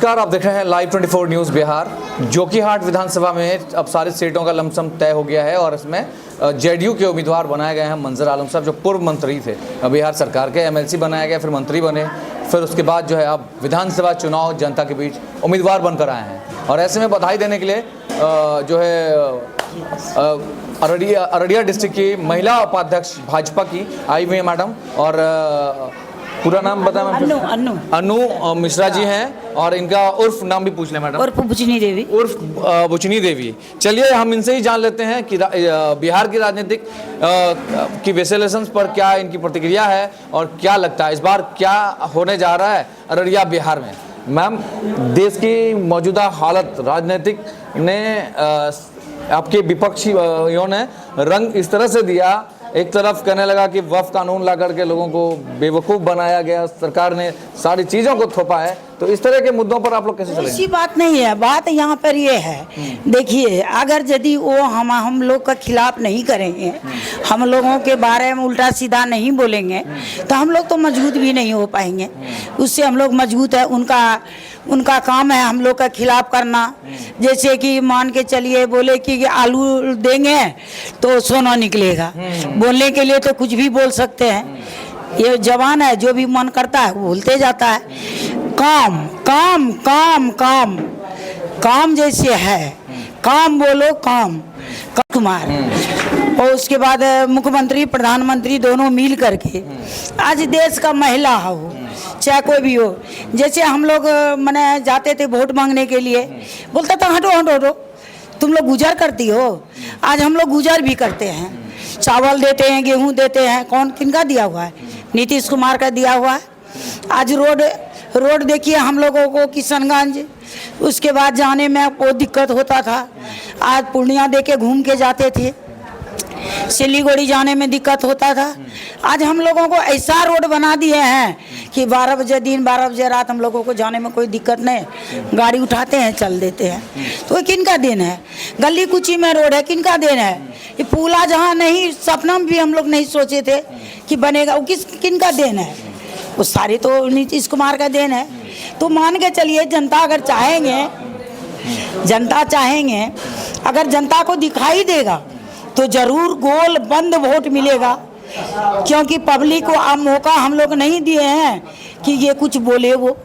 नमस्कार, आप देख रहे हैं लाइव 24 न्यूज़ बिहार। जोकीहाट विधानसभा में अब सारी सीटों का लमसम तय हो गया है और इसमें जेडीयू के उम्मीदवार बनाए गए हैं मंजर आलम साहब, जो पूर्व मंत्री थे बिहार सरकार के। एमएलसी बनाया गया, फिर मंत्री बने, फिर उसके बाद जो है अब विधानसभा चुनाव जनता के बीच उम्मीदवार बनकर आए हैं। और ऐसे में बधाई देने के लिए जो है अररिया डिस्ट्रिक्ट की महिला उपाध्यक्ष भाजपा की आई हुई है मैडम, और पूरा नाम बताएं। अनु मिश्रा जी हैं, और इनका उर्फ नाम भी पूछ लें मैडम। उर्फ बुचनी देवी। उर्फ बुचनी देवी। चलिए हम इनसे ही जान लेते हैं कि बिहार की राजनीतिक की विश्लेषण पर क्या इनकी प्रतिक्रिया है और क्या लगता है इस बार क्या होने जा रहा है अररिया बिहार में। मैम, देश की मौजूदा हालत राजनीतिक ने आपके विपक्षियों ने रंग इस तरह से दिया, एक तरफ कहने लगा कि वफ कानून ला करके लोगों को बेवकूफ़ बनाया गया, सरकार ने सारी चीज़ों को थोपा है, तो इस तरह के मुद्दों पर आप लोग कैसे चलेंगे? ऐसी बात नहीं है। बात यहाँ पर ये है, देखिए, अगर यदि वो हम लोग का खिलाफ नहीं करेंगे, हम लोगों के बारे में उल्टा सीधा नहीं बोलेंगे, तो हम लोग तो मजबूत भी नहीं हो पाएंगे। उससे हम लोग मजबूत है, उनका काम है हम लोग का खिलाफ करना। जैसे कि मान के चलिए बोले कि आलू देंगे तो सोना निकलेगा, बोलने के लिए तो कुछ भी बोल सकते हैं। ये जवान है, जो भी मन करता है वो बोलते जाता है। काम काम काम काम काम जैसे है, काम बोलो, काम कुमार। और उसके बाद मुख्यमंत्री प्रधानमंत्री दोनों मिल करके आज देश का महिला हो चाहे कोई भी हो, जैसे हम लोग मैंने जाते थे वोट मांगने के लिए, बोलता था हटो हटो हटो, तुम लोग गुजर करती हो। आज हम लोग गुजर भी करते हैं, चावल देते हैं, गेहूं देते हैं। कौन किनका दिया हुआ है? नीतीश कुमार का दिया हुआ है। आज रोड देखिए हम लोगों को, किशनगंज, उसके बाद जाने में बहुत दिक्कत होता था। आज पूर्णिया दे के घूम के जाते थे, सिलीगुड़ी जाने में दिक्कत होता था। आज हम लोगों को ऐसा रोड बना दिए हैं कि 12 बजे दिन 12 बजे रात हम लोगों को जाने में कोई दिक्कत नहीं, गाड़ी उठाते हैं चल देते हैं। तो किनका देन है? गली कुची में रोड है, किनका देन है? ये पुला जहाँ नहीं, सपना में भी हम लोग नहीं सोचे थे कि बनेगा, वो किनका देन है? वो सारे तो नीतीश कुमार का देन है। तो मान के चलिए, जनता अगर चाहेंगे, अगर जनता को दिखाई देगा तो जरूर गोल बंद वोट मिलेगा, क्योंकि पब्लिक को अब मौका हम लोग नहीं दिए हैं कि ये कुछ बोले। वो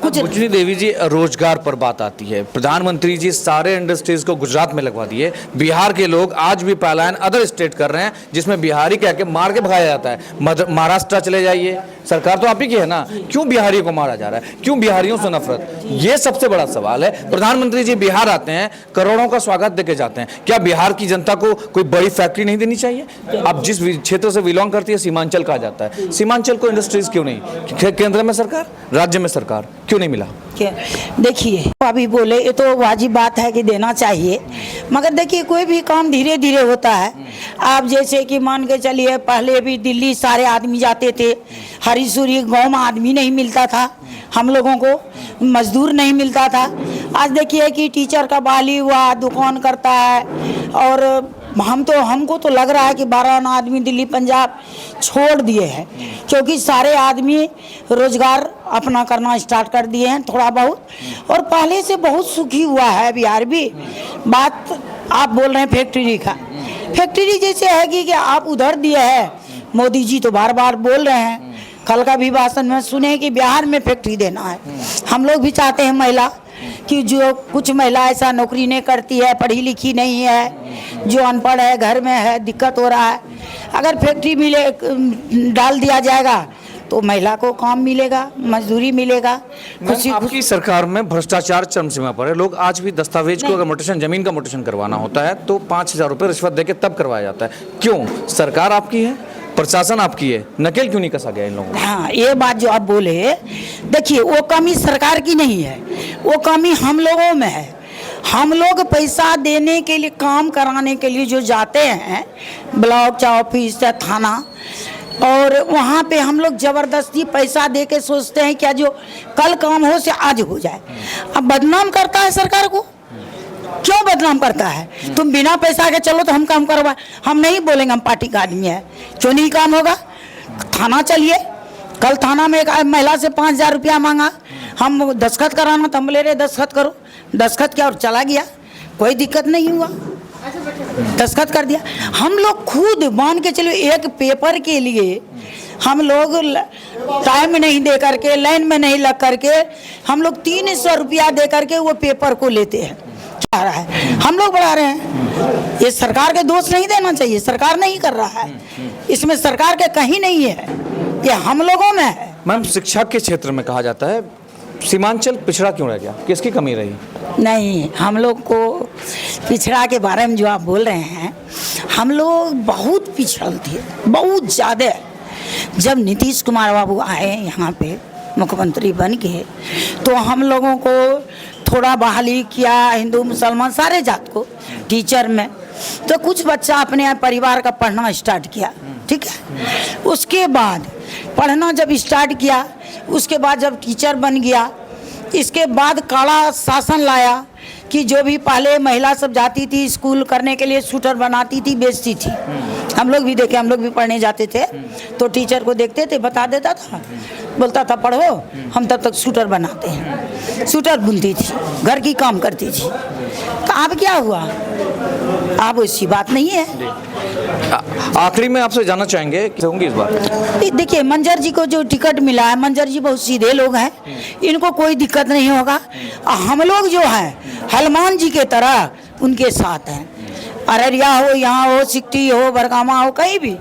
कुछ बुचनी देवी जी, रोजगार पर बात आती है। प्रधानमंत्री जी सारे इंडस्ट्रीज को गुजरात में लगवा दिए, बिहार के लोग आज भी पलायन अदर स्टेट कर रहे हैं, जिसमें बिहारी कह के मार के भगाया जाता है। महाराष्ट्र चले जाइए, सरकार तो आप ही की है ना, क्यों बिहारियों को मारा जा रहा है? क्यों बिहारियों से नफरत? ये सबसे बड़ा सवाल है। प्रधानमंत्री जी बिहार आते हैं, करोड़ों का स्वागत देके जाते हैं, क्या बिहार की जनता को कोई बड़ी फैक्ट्री नहीं देनी चाहिए? अब जिस क्षेत्र से बिलोंग करती है, सीमांचल कहा जाता है, सीमांचल को इंडस्ट्रीज क्यों नहीं? केंद्र में सरकार, राज्य में सरकार, क्यों नहीं मिला? देखिए, अभी बोले ये तो वाजिब बात है कि देना चाहिए, मगर देखिए कोई भी काम धीरे धीरे होता है। आप जैसे कि मान के चलिए, पहले भी दिल्ली सारे आदमी जाते थे, हरीशुरी गांव में आदमी नहीं मिलता था, हम लोगों को मजदूर नहीं मिलता था। आज देखिए कि टीचर का बहाली हुआ, दुकान करता है, और हमको तो लग रहा है कि 12 आदमी दिल्ली पंजाब छोड़ दिए हैं, क्योंकि सारे आदमी रोजगार अपना करना स्टार्ट कर दिए हैं थोड़ा बहुत, और पहले से बहुत सुखी हुआ है बिहार भी। बात आप बोल रहे हैं फैक्ट्री का, फैक्ट्री जैसे है कि आप उधर दिए हैं, मोदी जी तो बार बार बोल रहे हैं, कल का भी भाषण में सुने कि बिहार में फैक्ट्री देना है। हम लोग भी चाहते हैं महिला कि जो कुछ महिला ऐसा नौकरी नहीं करती है, पढ़ी लिखी नहीं है, जो अनपढ़ है, घर में है, दिक्कत हो रहा है, अगर फैक्ट्री डाल दिया जाएगा तो महिला को काम मिलेगा, मजदूरी मिलेगा। आपकी सरकार में भ्रष्टाचार चरम सीमा पर है। लोग आज भी दस्तावेज को अगर मोटेशन, जमीन का मोटेशन करवाना होता है तो 5,000 रुपये रिश्वत देके तब करवाया जाता है। क्यों? सरकार आपकी है, प्रशासन आपकी है, नकेल क्यों नहीं कसा गया इन लोगों को? हाँ, ये बात जो आप बोले, देखिए वो कमी सरकार की नहीं है, वो कमी हम लोगों में है। हम लोग पैसा देने के लिए, काम कराने के लिए जो जाते हैं ब्लॉक चाहे ऑफिस या थाना, और वहाँ पे हम लोग ज़बरदस्ती पैसा दे के सोचते हैं क्या जो कल काम हो से आज हो जाए। अब बदनाम करता है सरकार को, क्यों बदनाम करता है? तुम बिना पैसा के चलो तो हम काम करवा, हम नहीं बोलेंगे हम पार्टी का आदमी है, क्यों नहीं काम होगा? थाना चलिए, कल थाना में एक महिला से 5,000 रुपया मांगा, हम दस्तखत कराना तो हम ले रहे दस्तखत करो, दस्तखत किया और चला गया, कोई दिक्कत नहीं हुआ, दस्तखत कर दिया। हम लोग खुद मान के चलो एक पेपर के लिए हम लोग टाइम नहीं दे करके, लाइन में नहीं लग करके, हम लोग 300 रुपया दे करके वो पेपर को लेते हैं। क्या रहा है, हम लोग बढ़ा रहे हैं। ये सरकार के दोष नहीं देना चाहिए, सरकार नहीं कर रहा है, इसमें सरकार के कहीं नहीं है, ये हम लोगों में है। मैम, शिक्षा के क्षेत्र में कहा जाता है सीमांचल पिछड़ा क्यों रह गया, किसकी कमी रही? नहीं, हम लोग को पिछड़ा के बारे में जो आप बोल रहे हैं, हम लोग बहुत पिछड़ थे, बहुत ज़्यादा। जब नीतीश कुमार बाबू आए यहाँ पे मुख्यमंत्री बन के, तो हम लोगों को थोड़ा बहाली किया, हिंदू मुसलमान सारे जात को टीचर में, तो कुछ बच्चा अपने परिवार का पढ़ना स्टार्ट किया, ठीक है। उसके बाद पढ़ना जब स्टार्ट किया, उसके बाद जब टीचर बन गया, इसके बाद काला शासन लाया कि जो भी पहले महिला सब जाती थी स्कूल करने के लिए, शूटर बनाती थी, बेचती थी। हम लोग भी देखे, हम लोग भी पढ़ने जाते थे तो टीचर को देखते थे, बता देता था, बोलता था पढ़ो, हम तब तक शूटर बनाते हैं। शूटर बुनती थी, घर की काम करती थी। तो अब क्या हुआ, अब वैसी बात नहीं है। आखिरी में आपसे जानना चाहेंगे कि होंगी इस बार? देखिए, मंजर जी को जो टिकट मिला है, मंजर जी बहुत सीधे लोग हैं, इनको कोई दिक्कत नहीं होगा। हम लोग जो हैं हनुमान जी के तरह उनके साथ हैं। अररिया हो, यहाँ हो, सिकटी हो, बरगामा हो, कहीं भी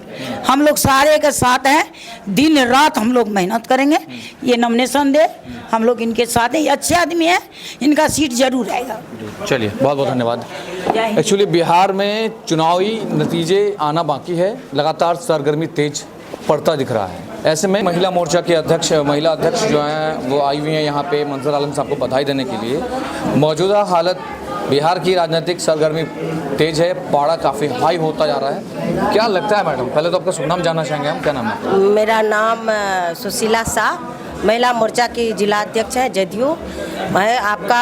हम लोग सारे के साथ हैं। दिन रात हम लोग मेहनत करेंगे, ये नॉमिनेशन दे, हम लोग इनके साथ हैं। ये अच्छे आदमी हैं, इनका सीट जरूर आएगा। चलिए, बहुत बहुत धन्यवाद। एक्चुअली बिहार में चुनावी नतीजे आना बाकी है, लगातार सरगर्मी तेज पड़ता दिख रहा है। ऐसे में महिला मोर्चा के महिला अध्यक्ष जो हैं वो आई हुई हैं यहाँ पे मंजर आलम साहब को बधाई देने के लिए। मौजूदा हालत बिहार की राजनीतिक सरगर्मी तेज है, पारा काफ़ी हाई होता जा रहा है। क्या लगता है मैडम, पहले तो आपका शुभ नाम जानना चाहेंगे हम, क्या नाम है? मेरा नाम सुशीला शाह, महिला मोर्चा की जिला अध्यक्ष है जदयू। मैं आपका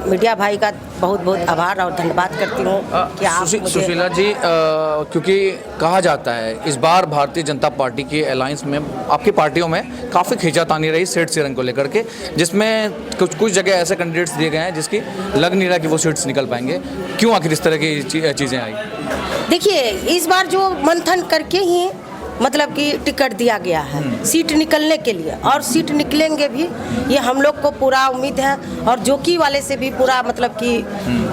मीडिया भाई का बहुत बहुत आभार और धन्यवाद करती हूँ कि आप सुशीला जी, क्योंकि कहा जाता है इस बार भारतीय जनता पार्टी की अलायंस में आपकी पार्टियों में काफ़ी खींचातानी रही सीट शेयरिंग को लेकर के, जिसमें कुछ जगह ऐसे कैंडिडेट्स दिए गए हैं जिसकी लग नहीं रहा कि वो सीट्स निकल पाएंगे। क्यों आखिर इस तरह की चीज़ें आई? देखिए, इस बार जो मंथन करके ही मतलब कि टिकट दिया गया है सीट निकलने के लिए, और सीट निकलेंगे भी, ये हम लोग को पूरा उम्मीद है। और जोकी वाले से भी पूरा मतलब कि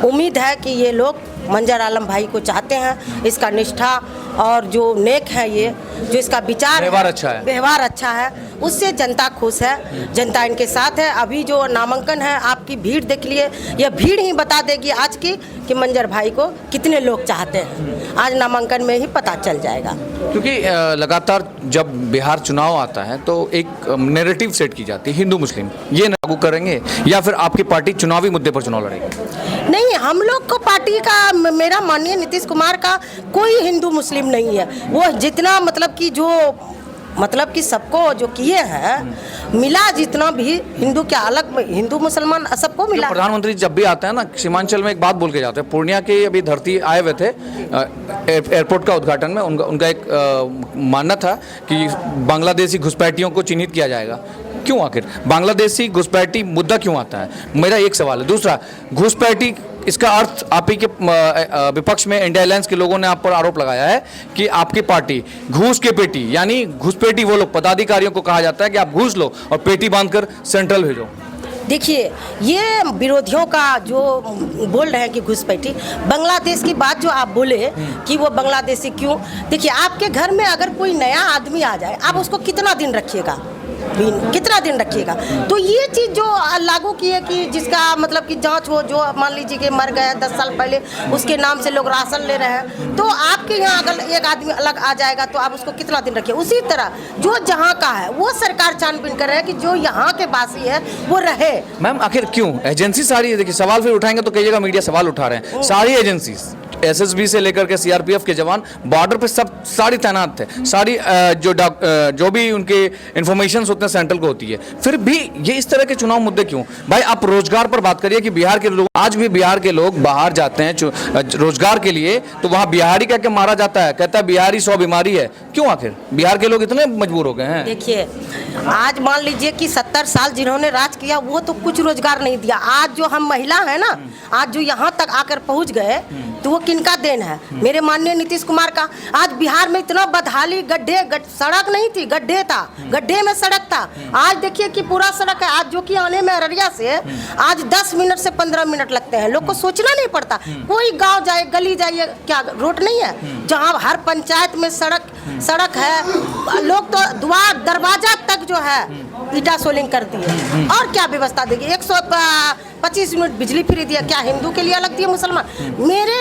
उम्मीद है कि ये लोग मंजर आलम भाई को चाहते हैं। इसका निष्ठा और जो नेक है, ये जो इसका विचार व्यवहार अच्छा है, उससे जनता खुश है, जनता इनके साथ है। अभी जो नामांकन है, आपकी भीड़ देख लिए, यह भीड़ ही बता देगी आज की कि मंजर भाई को कितने लोग चाहते हैं। आज नामांकन में ही पता चल जाएगा। क्योंकि लगातार जब बिहार चुनाव आता है तो एक नैरेटिव सेट की जाती है हिंदू मुस्लिम, ये लागू करेंगे या फिर आपकी पार्टी चुनावी मुद्दे पर चुनाव लड़ेगी? नहीं, हम लोग को पार्टी का, मेरा माननीय नीतीश कुमार का कोई हिंदू मुस्लिम नहीं है। वो जितना मतलब कि सबको जो किए हैं मिला, जितना भी हिंदू के अलग हिंदू मुसलमान सबको मिला। प्रधानमंत्री जब भी आते हैं ना, सीमांचल में एक बात बोल के जाते हैं। पूर्णिया के अभी धरती आए हुए थे एयरपोर्ट का उद्घाटन में, उनका एक मानना था कि बांग्लादेशी घुसपैठियों को चिन्हित किया जाएगा। क्यों आखिर बांग्लादेशी घुसपैठी मुद्दा क्यों आता है, मेरा एक सवाल है। दूसरा, घुसपैठी इसका अर्थ आप ही के विपक्ष में इंडिया अलायंस के लोगों ने आप पर आरोप लगाया है कि आपकी पार्टी घूस के पेटी, यानी घुसपैठी वो लोग पदाधिकारियों को कहा जाता है कि आप घूस लो और पेटी बांधकर सेंट्रल भेजो। देखिए, ये विरोधियों का जो बोल रहे हैं कि घुसपैठी, बांग्लादेश की बात जो आप बोले कि वो बांग्लादेशी क्यों, देखिए आपके घर में अगर कोई नया आदमी आ जाए, आप उसको कितना दिन रखिएगा, तो ये चीज़ जो लागू की है कि जिसका मतलब कि जांच हो, जो मान लीजिए कि मर गया 10 साल पहले, उसके नाम से लोग राशन ले रहे हैं, तो आपके यहाँ अगर एक आदमी अलग आ जाएगा तो आप उसको कितना दिन रखिए। उसी तरह जो जहाँ का है वो सरकार छानबीन कर रहे हैं कि जो यहाँ के वासी है वो रहे। मैम, आखिर क्यों एजेंसी सारी, देखिए सवाल फिर उठाएंगे तो कई जगह मीडिया सवाल उठा रहे हैं, सारी एजेंसी एसएसबी से लेकर के सीआरपीएफ के जवान बॉर्डर पे सब सारी तैनात थे, सारी जो भी उनके इन्फॉर्मेशन होते हैं सेंट्रल को होती है, फिर भी ये इस तरह के चुनाव मुद्दे क्यों? भाई आप रोजगार पर बात करिए कि बिहार के लोग, आज भी बिहार के लोग बाहर जाते हैं रोजगार के लिए, तो वहाँ बिहारी कह के मारा जाता है, कहता है बिहारी 100 बीमारी है। क्यों आखिर बिहार के लोग इतने मजबूर हो गए हैं? देखिए, आज मान लीजिए कि 70 साल जिन्होंने राज किया वो तो कुछ रोजगार नहीं दिया। आज जो हम महिला है ना, आज जो यहाँ तक आकर पहुँच गए, तो वो किनका देन है? मेरे माननीय नीतीश कुमार का। आज बिहार में इतना बदहाली, सड़क नहीं थी, गड्ढे था, गड्ढे में सड़क था। आज देखिए कि पूरा सड़क है। आज जो कि आने में अररिया से आज 10 मिनट से 15 मिनट लगते हैं। लोग को सोचना नहीं पड़ता। कोई गांव जाए, गली जाइए, क्या रोड नहीं है? जहां हर पंचायत में सड़क है। लोग तो द्वार दरवाजा तक जो है ईटा सोलिंग कर दिए। और क्या व्यवस्था देगी? 125 यूनिट बिजली फ्री दिया। क्या हिंदू के लिए अलग दिया, मुसलमान? मेरे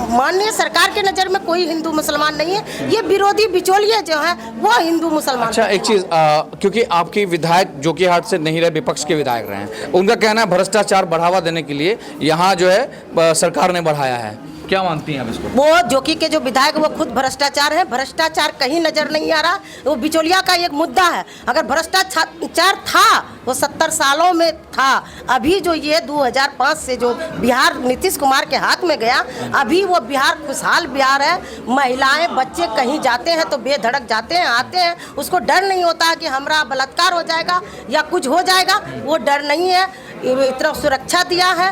माननीय सरकार के नज़र में कोई हिंदू मुसलमान नहीं है। ये विरोधी बिचौलिए जो है वो हिंदू मुसलमान। अच्छा, एक चीज, क्योंकि आपकी विधायक जोकीहाट से नहीं रहे, विपक्ष के विधायक रहे हैं, उनका कहना है भ्रष्टाचार बढ़ावा देने के लिए यहाँ जो है सरकार ने बढ़ाया है। क्या मानती हैं आप इसको? वो जोकी के जो विधायक वो खुद भ्रष्टाचार है। भ्रष्टाचार कहीं नजर नहीं आ रहा। वो बिचौलिया का एक मुद्दा है। अगर भ्रष्टाचार था वो 70 सालों में था। अभी जो ये 2005 से जो बिहार नीतीश कुमार के हाथ में गया, अभी वो बिहार खुशहाल बिहार है। महिलाएं बच्चे कहीं जाते हैं तो बेधड़क जाते हैं, आते हैं। उसको डर नहीं होता कि हमारा बलात्कार हो जाएगा या कुछ हो जाएगा। वो डर नहीं है। इतना सुरक्षा दिया है।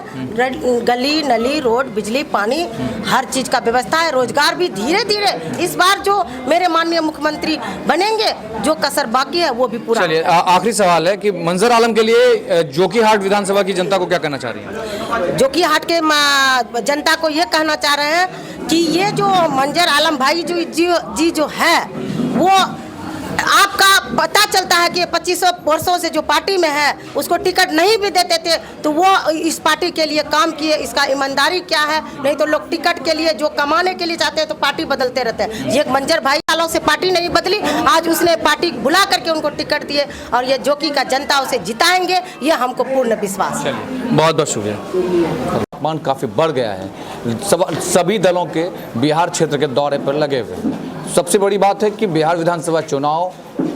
गली नली, रोड, बिजली, पानी, हर चीज का व्यवस्था है। रोजगार भी धीरे धीरे इस बार जो मेरे माननीय मुख्यमंत्री बनेंगे, जो कसर बाकी है वो भी पूरा। चलिए, आखिरी सवाल है कि मंजर आलम के लिए जोकीहाट विधानसभा की जनता को क्या कहना चाह रही है? जोकीहाट के जनता को ये कहना चाह रहे हैं कि ये जो मंजर आलम भाई जी जो है, वो आपका पता चलता है कि 25 वर्षों से जो पार्टी में है उसको टिकट नहीं भी देते थे, तो वो इस पार्टी के लिए काम किए। इसका ईमानदारी क्या है? नहीं तो लोग टिकट के लिए, जो कमाने के लिए चाहते हैं, तो पार्टी बदलते रहते हैं। ये मंजर भाई सालों से पार्टी नहीं बदली, आज उसने पार्टी बुला करके उनको टिकट दिए और ये जोकी का जनता उसे जिताएंगे, ये हमको पूर्ण विश्वास है। बहुत बहुत शुक्रिया। मान काफी बढ़ गया है। सभी दलों के बिहार क्षेत्र के दौरे पर लगे हुए। सबसे बड़ी बात है कि बिहार विधानसभा चुनाव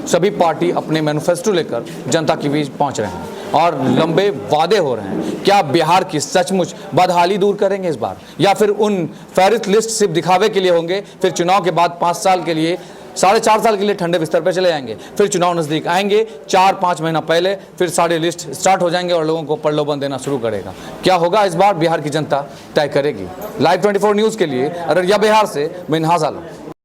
सभी पार्टी अपने मैनिफेस्टो लेकर जनता के बीच पहुंच रहे हैं और लंबे वादे हो रहे हैं। क्या बिहार की सचमुच बदहाली दूर करेंगे इस बार, या फिर उन फहरिस्त लिस्ट सिर्फ दिखावे के लिए होंगे? फिर चुनाव के बाद 5 साल के लिए, 4.5 साल के लिए ठंडे बिस्तर पर चले जाएंगे, फिर चुनाव नज़दीक आएंगे 4-5 महीना पहले, फिर सारे लिस्ट स्टार्ट हो जाएंगे और लोगों को प्रलोभन देना शुरू करेगा। क्या होगा इस बार बिहार की जनता तय करेगी। Live 24 न्यूज़ के लिए अररिया बिहार से मैं नहाज आलम।